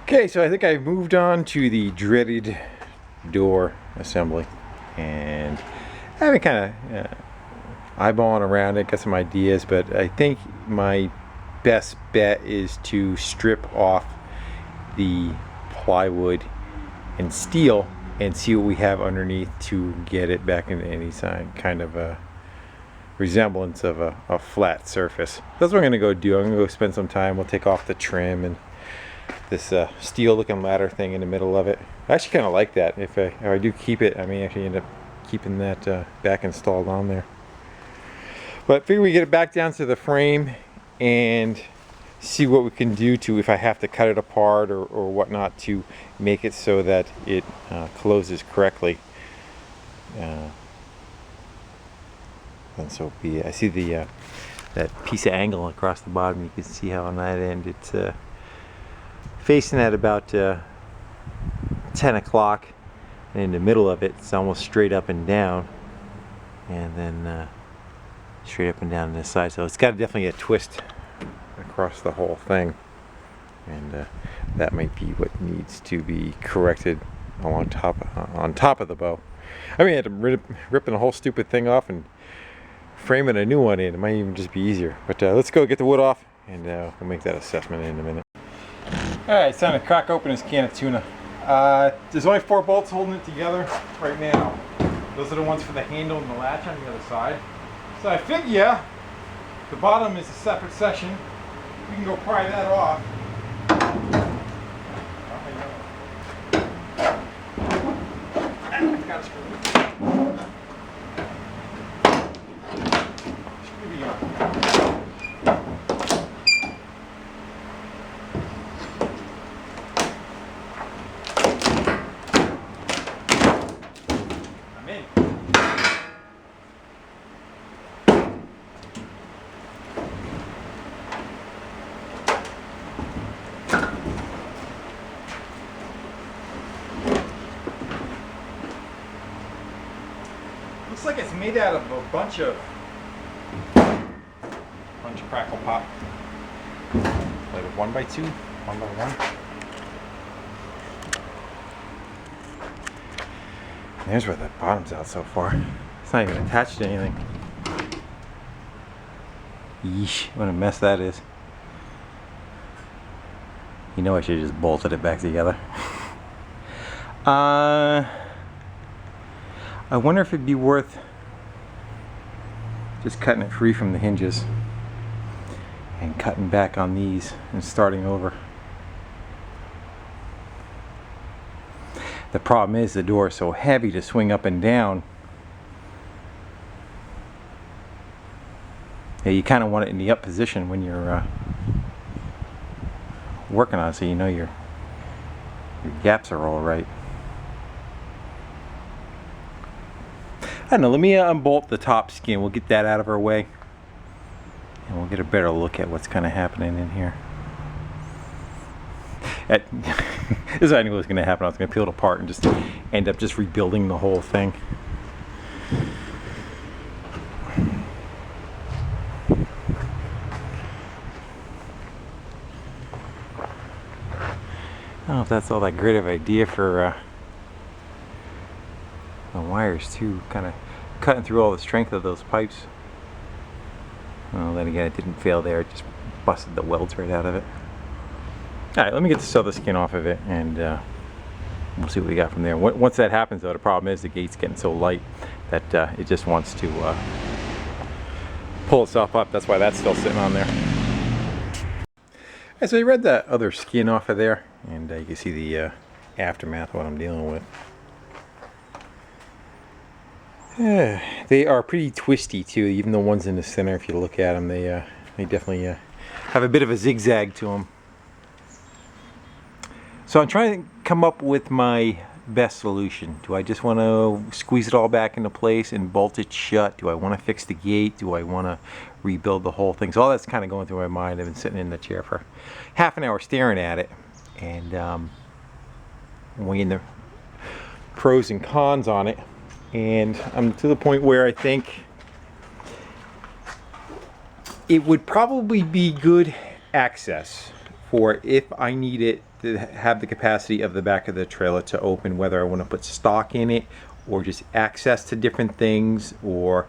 Okay, so I think I've moved on to the dreaded door assembly, and I've been kind of eyeballing around it, got some ideas, but I think my best bet is to strip off the plywood and steel and see what we have underneath to get it back into any kind of a resemblance of a flat surface. That's what I'm gonna go do. I'm gonna go spend some time. We'll take off the trim and this steel looking ladder thing in the middle of it. I actually kind of like that. If I do keep it, I may actually end up keeping that back installed on there. But I figure we get it back down to the frame and see what we can do to, if I have to cut it apart or whatnot, to make it so that it closes correctly. And so be it. I see the that piece of angle across the bottom. You can see how on that end it's facing at about 10 o'clock, and in the middle of it it's almost straight up and down, and then straight up and down this side, so it's got definitely a twist across the whole thing, and that might be what needs to be corrected on top of the bow. I mean, I had to ripping the whole stupid thing off and framing a new one in. It might even just be easier, but let's go get the wood off, and we'll make that assessment in a minute. Alright, it's time to crack open this can of tuna. There's only 4 bolts holding it together right now. Those are the ones for the handle and the latch on the other side. So I figure the bottom is a separate section. We can go pry that off. Looks like it's made out of a bunch of crackle pop. Like a 1x2, 1x1. There's where the bottom's out so far. It's not even attached to anything. Yeesh, what a mess that is. You know I should have just bolted it back together. I wonder if it'd be worth just cutting it free from the hinges and cutting back on these and starting over. The problem is the door is so heavy to swing up and down. Yeah, you kind of want it in the up position when you're working on it, so you know your gaps are all right. I don't know, let me unbolt the top skin. We'll get that out of our way, and we'll get a better look at what's kind of happening in here. This is what I knew was going to happen. I was going to peel it apart and just end up just rebuilding the whole thing. I don't know if that's all that great of an idea for the wires too, kind of cutting through all the strength of those pipes. Well, then again, it didn't fail there. It just busted the welds right out of it. Alright, let me get this other skin off of it, and we'll see what we got from there. Once that happens, though, the problem is the gate's getting so light that it just wants to pull itself up. That's why that's still sitting on there. Alright, so I read that other skin off of there, and you can see the aftermath of what I'm dealing with. They are pretty twisty too, even the ones in the center. If you look at them, they definitely have a bit of a zigzag to them. So I'm trying to come up with my best solution. Do I just want to squeeze it all back into place and bolt it shut? Do I want to fix the gate? Do I want to rebuild the whole thing? So all that's kind of going through my mind. I've been sitting in the chair for half an hour staring at it, and weighing the pros and cons on it. And I'm to the point where I think it would probably be good access for if I need it to have the capacity of the back of the trailer to open, whether I want to put stock in it or just access to different things, or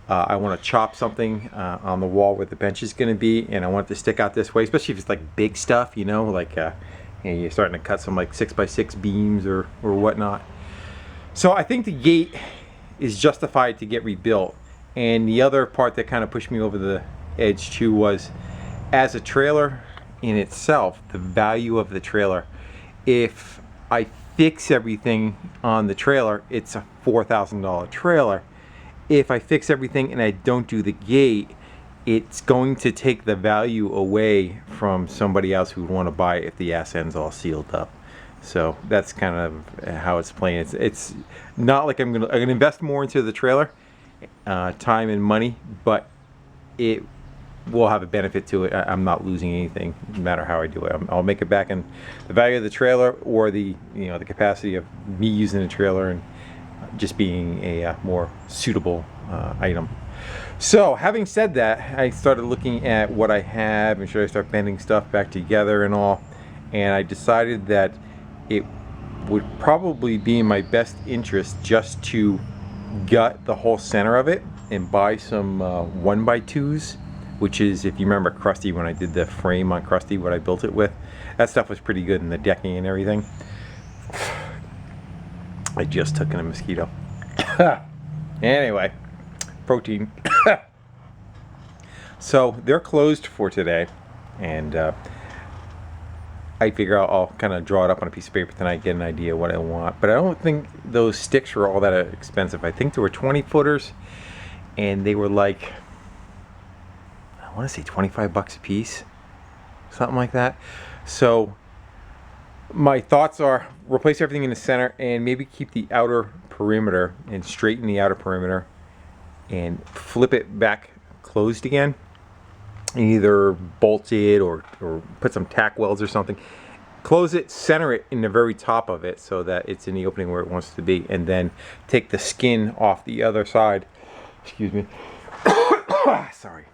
I want to chop something on the wall where the bench is going to be, and I want it to stick out this way, especially if it's like big stuff, you know, like you're starting to cut some like 6x6 beams or whatnot. So I think the gate is justified to get rebuilt. And the other part that kind of pushed me over the edge too was, as a trailer in itself, the value of the trailer. If I fix everything on the trailer, it's a $4,000 trailer. If I fix everything and I don't do the gate, it's going to take the value away from somebody else who would want to buy it if the ass end's all sealed up. So that's kind of how it's playing. It's not like I'm gonna invest more into the trailer, time and money, but it will have a benefit to it. I'm not losing anything, no matter how I do it. I'll make it back in the value of the trailer, or the the capacity of me using the trailer and just being a more suitable item. So having said that, I started looking at what I have and should I start bending stuff back together and all, and I decided that it would probably be in my best interest just to gut the whole center of it and buy some 1x2s, which is, if you remember Krusty, when I did the frame on Krusty, what I built it with, that stuff was pretty good in the decking and everything. I just took in a mosquito. Anyway, protein. So they're closed for today, and I figure I'll kind of draw it up on a piece of paper tonight, get an idea of what I want. But I don't think those sticks were all that expensive. I think there were 20 footers, and they were like, I want to say 25 bucks a piece, something like that. So my thoughts are replace everything in the center and maybe keep the outer perimeter and straighten the outer perimeter and flip it back closed again. Either bolt it or put some tack welds or something. Close it, center it in the very top of it so that it's in the opening where it wants to be, and then take the skin off the other side. Excuse me. Sorry.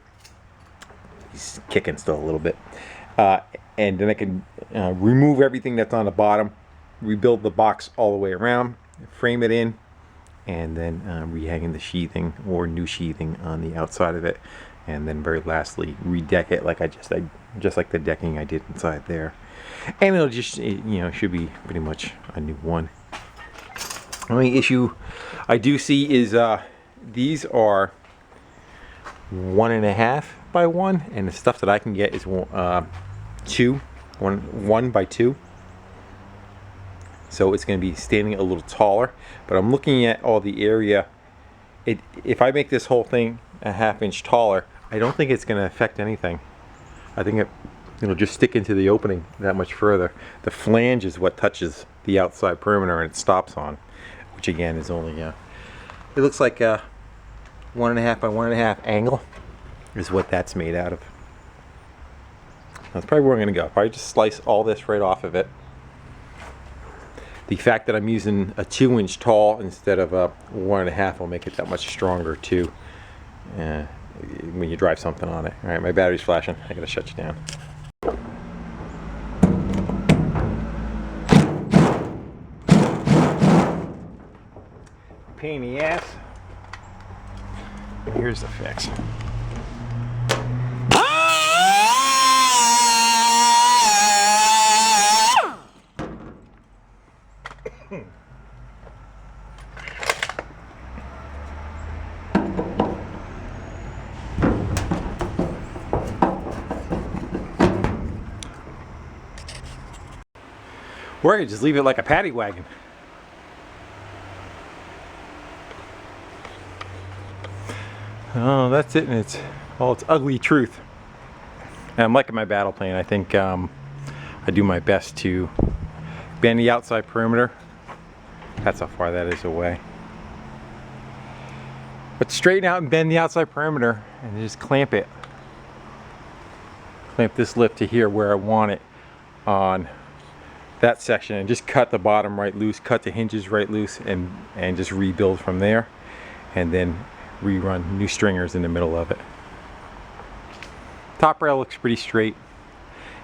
He's kicking still a little bit. And then I can remove everything that's on the bottom, rebuild the box all the way around, frame it in, and then rehanging the sheathing or new sheathing on the outside of it. And then very lastly, redeck it like just like the decking I did inside there. And it'll just, should be pretty much a new one. The only issue I do see is these are 1.5 by 1, and the stuff that I can get is 1 by 2. So it's going to be standing a little taller. But I'm looking at all the area. If I make this whole thing a 1/2 inch taller, I don't think it's going to affect anything. I think it'll just stick into the opening that much further. The flange is what touches the outside perimeter and it stops on, which again is only it looks like a 1.5 by 1.5 angle is what that's made out of. That's probably where I'm going to go. Probably just slice all this right off of it. The fact that I'm using a 2-inch tall instead of a 1.5 will make it that much stronger too. When you drive something on it. All right, my battery's flashing. I gotta shut you down. Pain in the ass. Here's the fix. Or I could just leave it like a paddy wagon. Oh, that's it in its ugly truth. And I'm liking my battle plan. I think I do my best to bend the outside perimeter. That's how far that is away. But straighten out and bend the outside perimeter and just clamp it. Clamp this lip to here where I want it on that section, and just cut the bottom right loose, cut the hinges right loose, and just rebuild from there, and then rerun new stringers in the middle of it. Top rail looks pretty straight.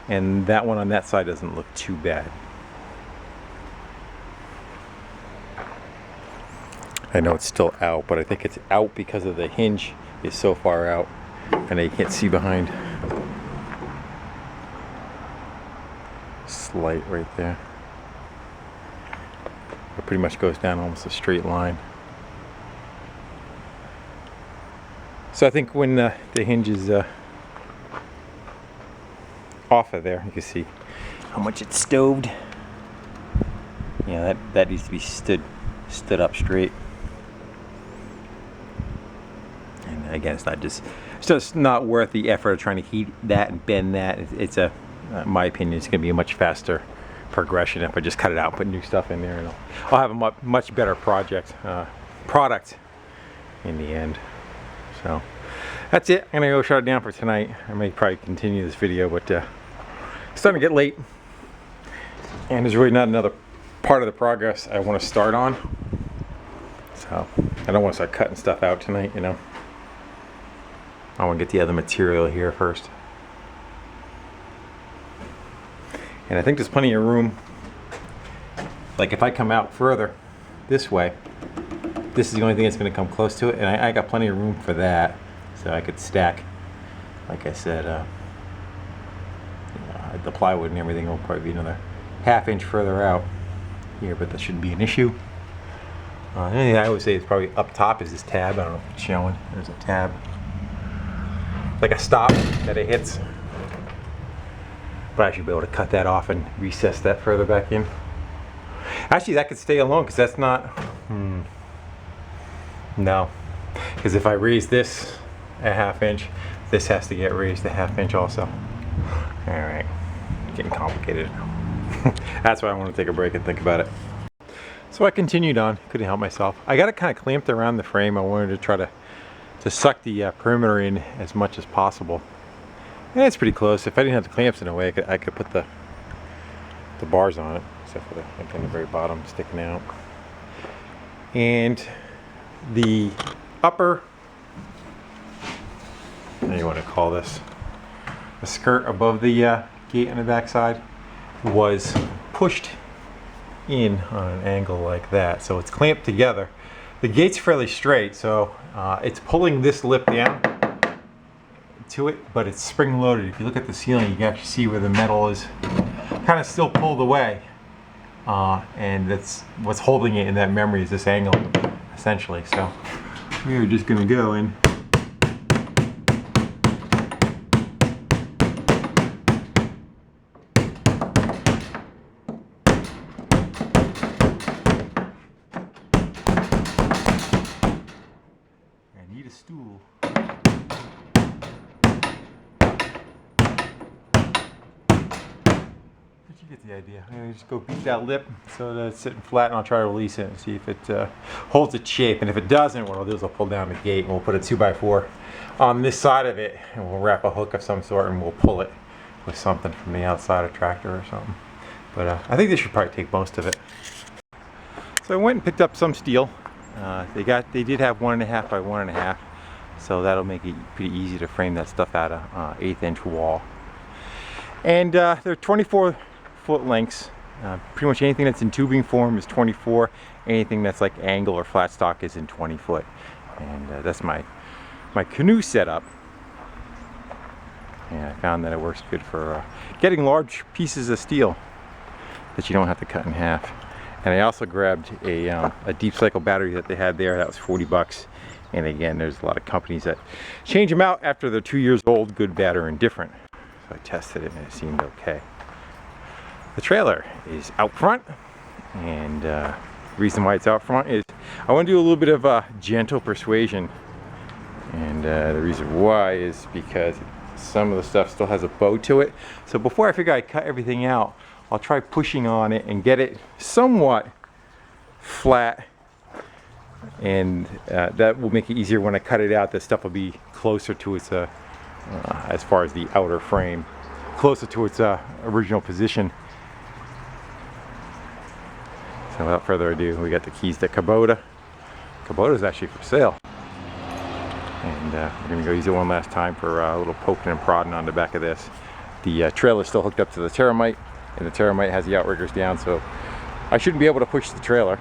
and that one on that side doesn't look too bad. I know it's still out, but I think it's out because of the hinge is so far out and you can't see behind. Slight right there. It pretty much goes down almost a straight line. So I think when the hinge is off of there, you can see how much it's stoved. Yeah, that needs to be stood up straight. And again, it's just not worth the effort of trying to heat that and bend that. It's in my opinion, it's going to be a much faster progression if I just cut it out, put new stuff in there, and I'll have a much better product in the end. So that's it. I'm gonna go shut it down for tonight. I may probably continue this video, but it's starting to get late, and there's really not another part of the progress I want to start on. So I don't want to start cutting stuff out tonight, you know. I want to get the other material here first. And I think there's plenty of room. Like if I come out further this way, this is the only thing that's going to come close to it, and I got plenty of room for that, so I could stack, like I said, the plywood and everything will probably be another ½ inch further out here, but that shouldn't be an issue. The only thing I would say is probably up top is this tab. I don't know if it's showing. There's a tab, like a stop that it hits. But I should be able to cut that off and recess that further back in. Actually, that could stay alone because that's not... No. Because if I raise this a ½ inch, this has to get raised a ½ inch also. Alright. Getting complicated. That's why I want to take a break and think about it. So I continued on. Couldn't help myself. I got it kind of clamped around the frame. I wanted to try to suck the perimeter in as much as possible. Yeah, it's pretty close. If I didn't have the clamps in a way, I could put the bars on it, except for the very bottom sticking out. And the upper, what do you want to call this? The skirt above the gate on the back side was pushed in on an angle like that, so it's clamped together. The gate's fairly straight, so it's pulling this lip down to it, but it's spring loaded. If you look at the ceiling, you can actually see where the metal is kind of still pulled away, and that's what's holding it in that memory is this angle, essentially. So we are just going to go in. I need a stool. You get the idea. I'm going to just go beat that lip so that it's sitting flat, and I'll try to release it and see if it holds its shape. And if it doesn't, what I'll do is I'll pull down the gate and we'll put a 2x4 on this side of it, and we'll wrap a hook of some sort and we'll pull it with something from the outside, a tractor or something. But I think this should probably take most of it. So I went and picked up some steel. They did have 1.5 by 1.5, so that'll make it pretty easy to frame that stuff out of 1/8 inch wall. And they're 24 foot lengths. Pretty much anything that's in tubing form is 24. Anything that's like angle or flat stock is in 20 foot. And that's my canoe setup. And I found that it works good for getting large pieces of steel that you don't have to cut in half. And I also grabbed a deep cycle battery that they had there. That was 40 bucks. And again, there's a lot of companies that change them out after they're 2 years old, good, bad, or indifferent. So I tested it and it seemed okay. The trailer is out front, and the reason why it's out front is I want to do a little bit of gentle persuasion, and the reason why is because some of the stuff still has a bow to it. So before I figure I cut everything out, I'll try pushing on it and get it somewhat flat, and that will make it easier when I cut it out. The stuff will be closer to its as far as the outer frame, closer to its original position. So without further ado, we got the keys to Kubota. Kubota is actually for sale. And we're gonna go use it one last time for a little poking and prodding on the back of this. the trailer is still hooked up to the Terramite, and the Terramite has the outriggers down, so I shouldn't be able to push the trailer.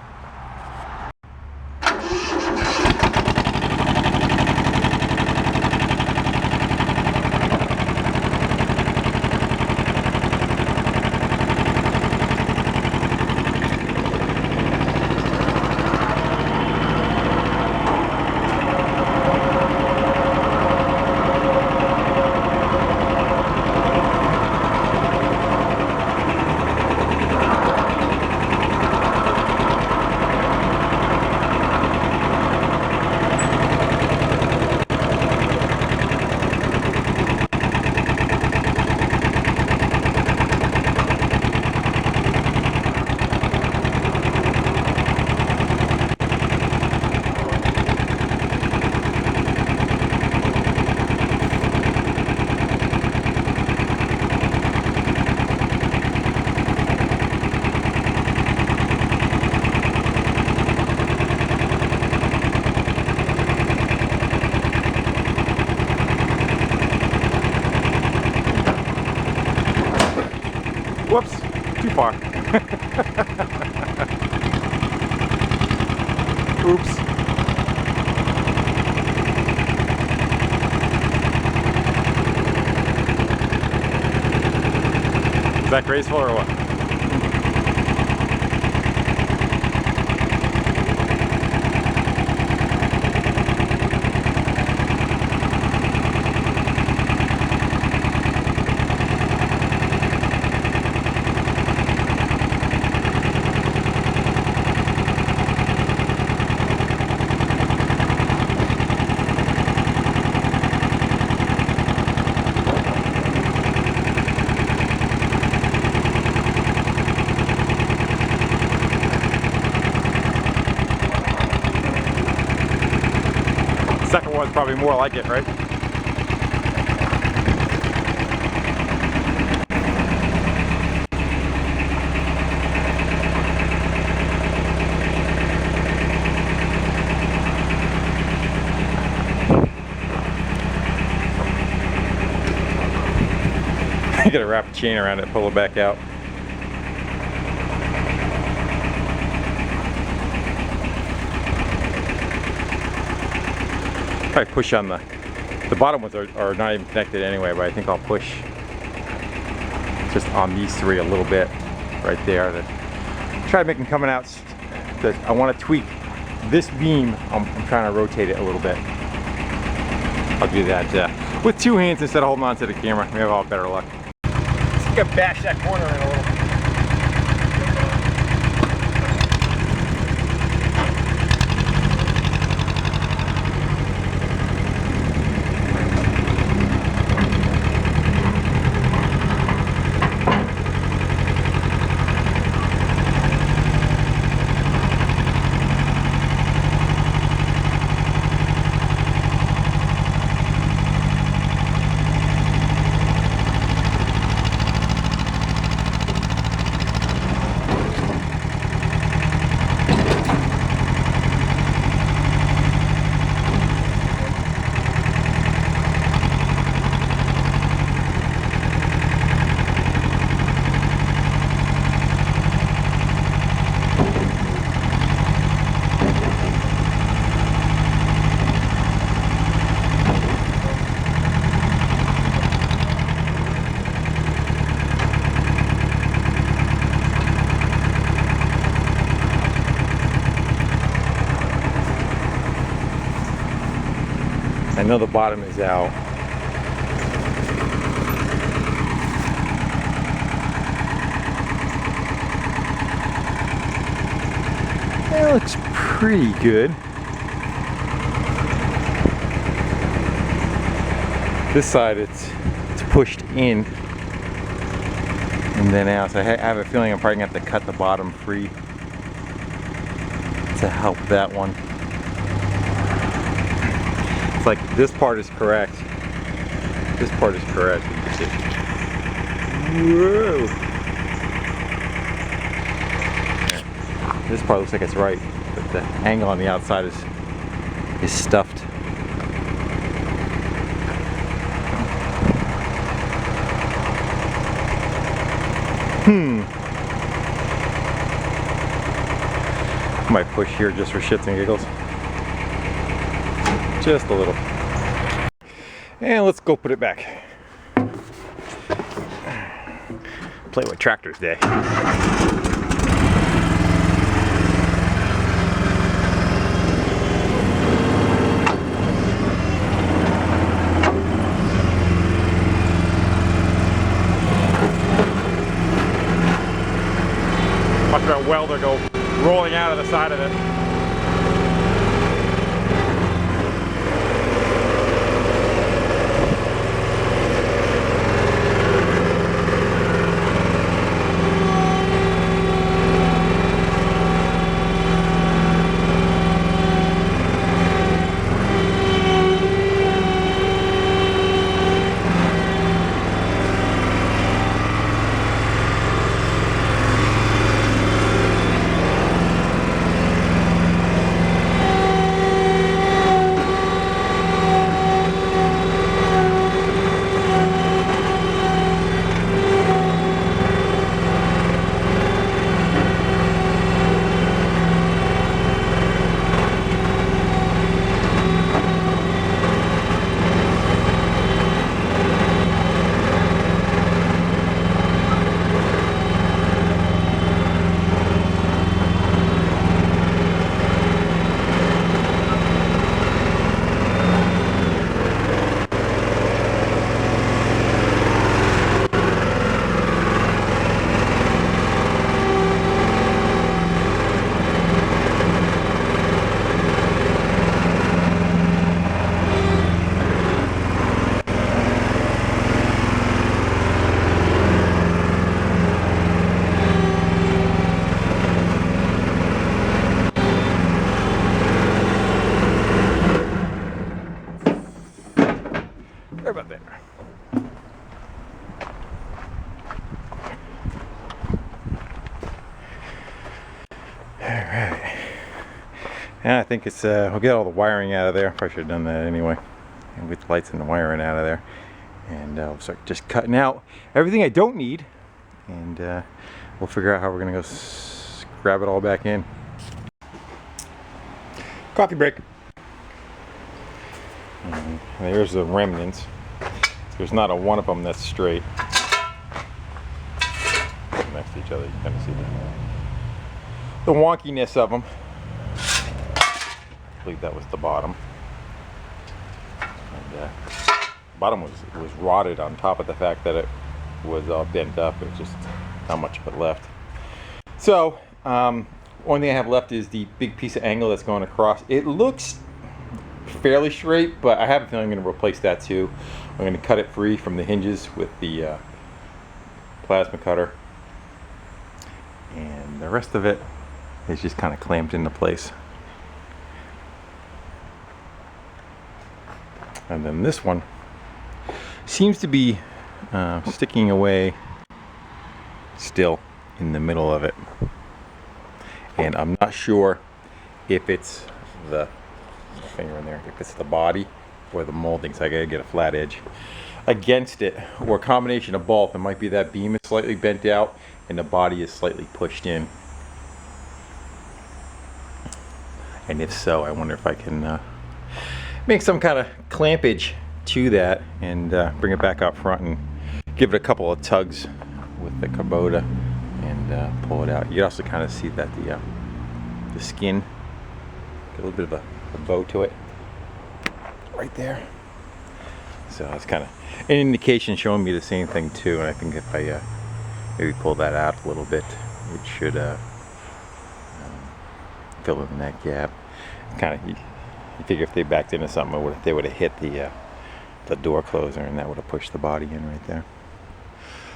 Whoops, too far. Oops. Is that graceful or what? Second one's probably more like it, right? You gotta wrap a chain around it, pull it back out. Probably push on the bottom ones are not even connected anyway, but I think I'll push just on these three a little bit right there to try to make them coming out. I want to tweak this beam. I'm trying to rotate it a little bit. I'll do that with two hands instead of holding on to the camera. Maybe I'll have better luck. Let's see if I can bash that corner in a little. I know the bottom is out. It looks pretty good. This side it's pushed in and then out. So I have a feeling I'm probably gonna have to cut the bottom free to help that one. It's like this part is correct. This part is correct. Whoa! This part looks like it's right, but the angle on the outside is stuffed. Might push here just for shits and giggles. Just a little. And let's go put it back. Play with tractors day. Watch that welder go rolling out of the side of it. Sorry about that. Alright. Yeah, I think it's, we'll get all the wiring out of there. Probably should have done that anyway. And get the lights and the wiring out of there. And we'll start just cutting out everything I don't need. And we'll figure out how we're going to go grab it all back in. Coffee break. And there's the remnants. There's not a one of them that's straight. Next to each other, you kind of see the wonkiness of them. I believe that was the bottom. And bottom was rotted on top of the fact that it was all bent up. It was just not much of it left. So, only thing I have left is the big piece of angle that's going across. It looks fairly straight, but I have a feeling I'm going to replace that too. I'm going to cut it free from the hinges with the plasma cutter, and the rest of it is just kind of clamped into place. And then this one seems to be sticking away still in the middle of it, and I'm not sure if it's the finger in there, if it's the body or the molding, so I gotta get a flat edge against it, or a combination of both. It might be that beam is slightly bent out and the body is slightly pushed in, and if so, I wonder if I can make some kind of clampage to that and bring it back up front and give it a couple of tugs with the Kubota and pull it out. You also kind of see that the skin, get a little bit of a bow to it right there. So it's kind of an indication showing me the same thing too, and I think if I maybe pull that out a little bit, it should fill in that gap. Kind of, you figure if they backed into something, they would have hit the door closer, and that would have pushed the body in right there.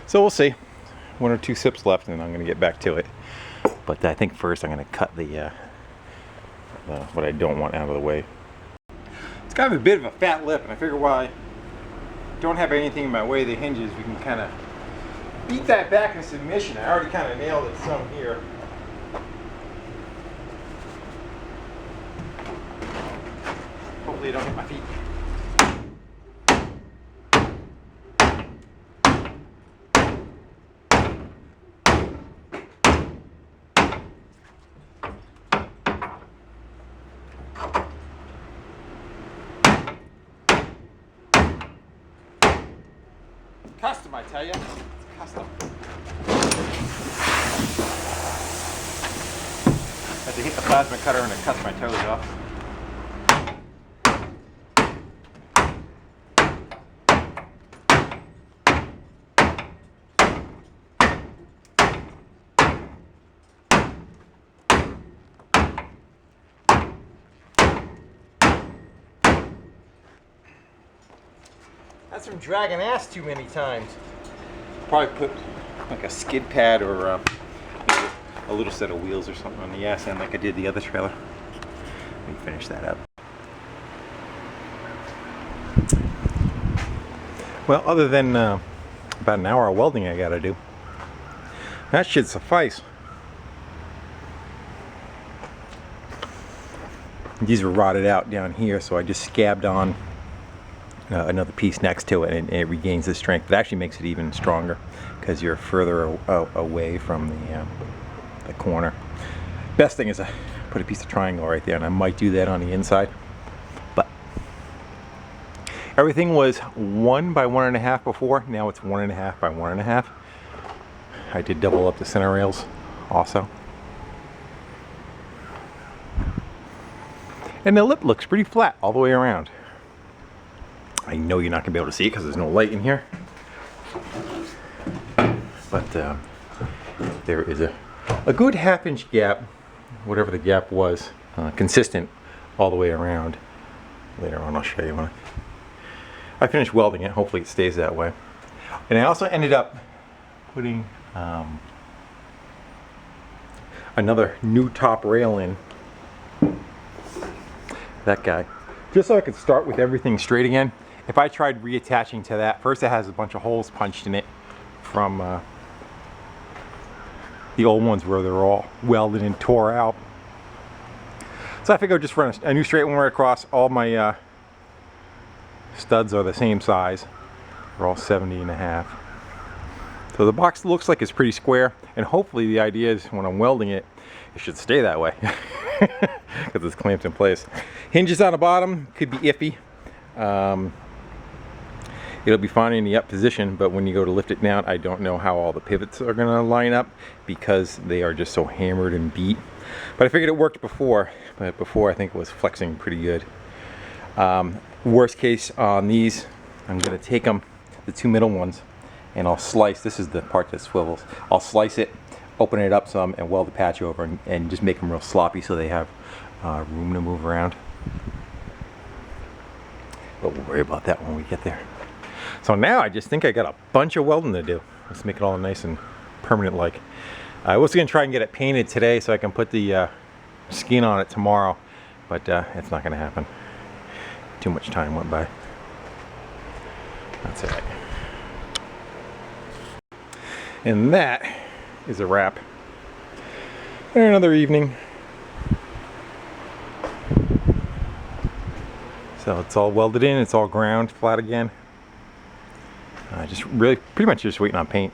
So we'll see. One or two sips left, and then I'm going to get back to it. But I think first I'm going to cut the what I don't want out of the way. It's kind of a bit of a fat lip, and I figure while I don't have anything in my way of the hinges, we can kind of beat that back in submission. I already kind of nailed it some here. Hopefully I don't hit my feet. Custom, I tell you. It's custom. Had to hit the plasma cutter and it cuts my toes off. That's from dragging ass too many times. Probably put like a skid pad or maybe a little set of wheels or something on the ass end like I did the other trailer. Let me finish that up. Well, other than about an hour of welding I gotta do, that should suffice. These are rotted out down here, so I just scabbed on another piece next to it, and it regains the strength. It actually makes it even stronger because you're further away from the corner. Best thing is I put a piece of triangle right there, and I might do that on the inside. But everything was 1 by 1.5 before. Now it's 1.5 by 1.5. I did double up the center rails also. And the lip looks pretty flat all the way around. I know you're not going to be able to see it because there's no light in here. But there is a good 1/2 inch gap, whatever the gap was, consistent all the way around. Later on I'll show you when I finish welding it. Hopefully it stays that way. And I also ended up putting another new top rail in. That guy. Just so I could start with everything straight again. If I tried reattaching to that, first it has a bunch of holes punched in it from the old ones where they're all welded and tore out. So I figured I'd just run a new straight one right across. All my studs are the same size. They're all 70.5. So the box looks like it's pretty square, and hopefully the idea is when I'm welding it, it should stay that way because it's clamped in place. Hinges on the bottom could be iffy. It'll be fine in the up position, but when you go to lift it down, I don't know how all the pivots are going to line up because they are just so hammered and beat. But I figured it worked before, but before I think it was flexing pretty good. Worst case on these, I'm going to take them, the 2 middle ones, and I'll slice. This is the part that swivels. I'll slice it, open it up some, and weld the patch over, and just make them real sloppy so they have room to move around. But we'll worry about that when we get there. So now I just think I got a bunch of welding to do. Let's make it all nice and permanent like. I was going to try and get it painted today so I can put the skin on it tomorrow, but it's not going to happen. Too much time went by. That's it. And that is a wrap. And another evening. So it's all welded in, it's all ground flat again. Just really, pretty much just waiting on paint.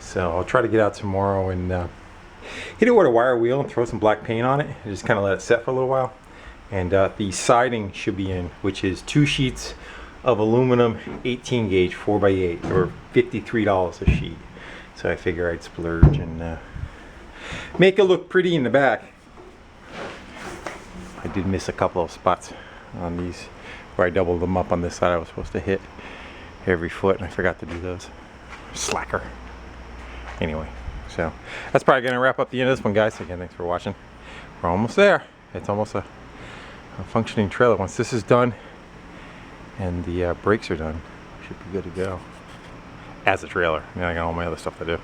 So I'll try to get out tomorrow and hit it with a wire wheel and throw some black paint on it and just kind of let it set for a little while. And the siding should be in, which is 2 sheets of aluminum 18 gauge 4x8 or $53 a sheet. So I figure I'd splurge and make it look pretty in the back. I did miss a couple of spots on these where I doubled them up on this side. I was supposed to hit every foot and I forgot to do those. Slacker. Anyway, so that's probably going to wrap up the end of this one, guys. Again, thanks for watching. We're almost there. It's almost a functioning trailer. Once this is done and the brakes are done, should be good to go. As a trailer. I mean, I got all my other stuff to do.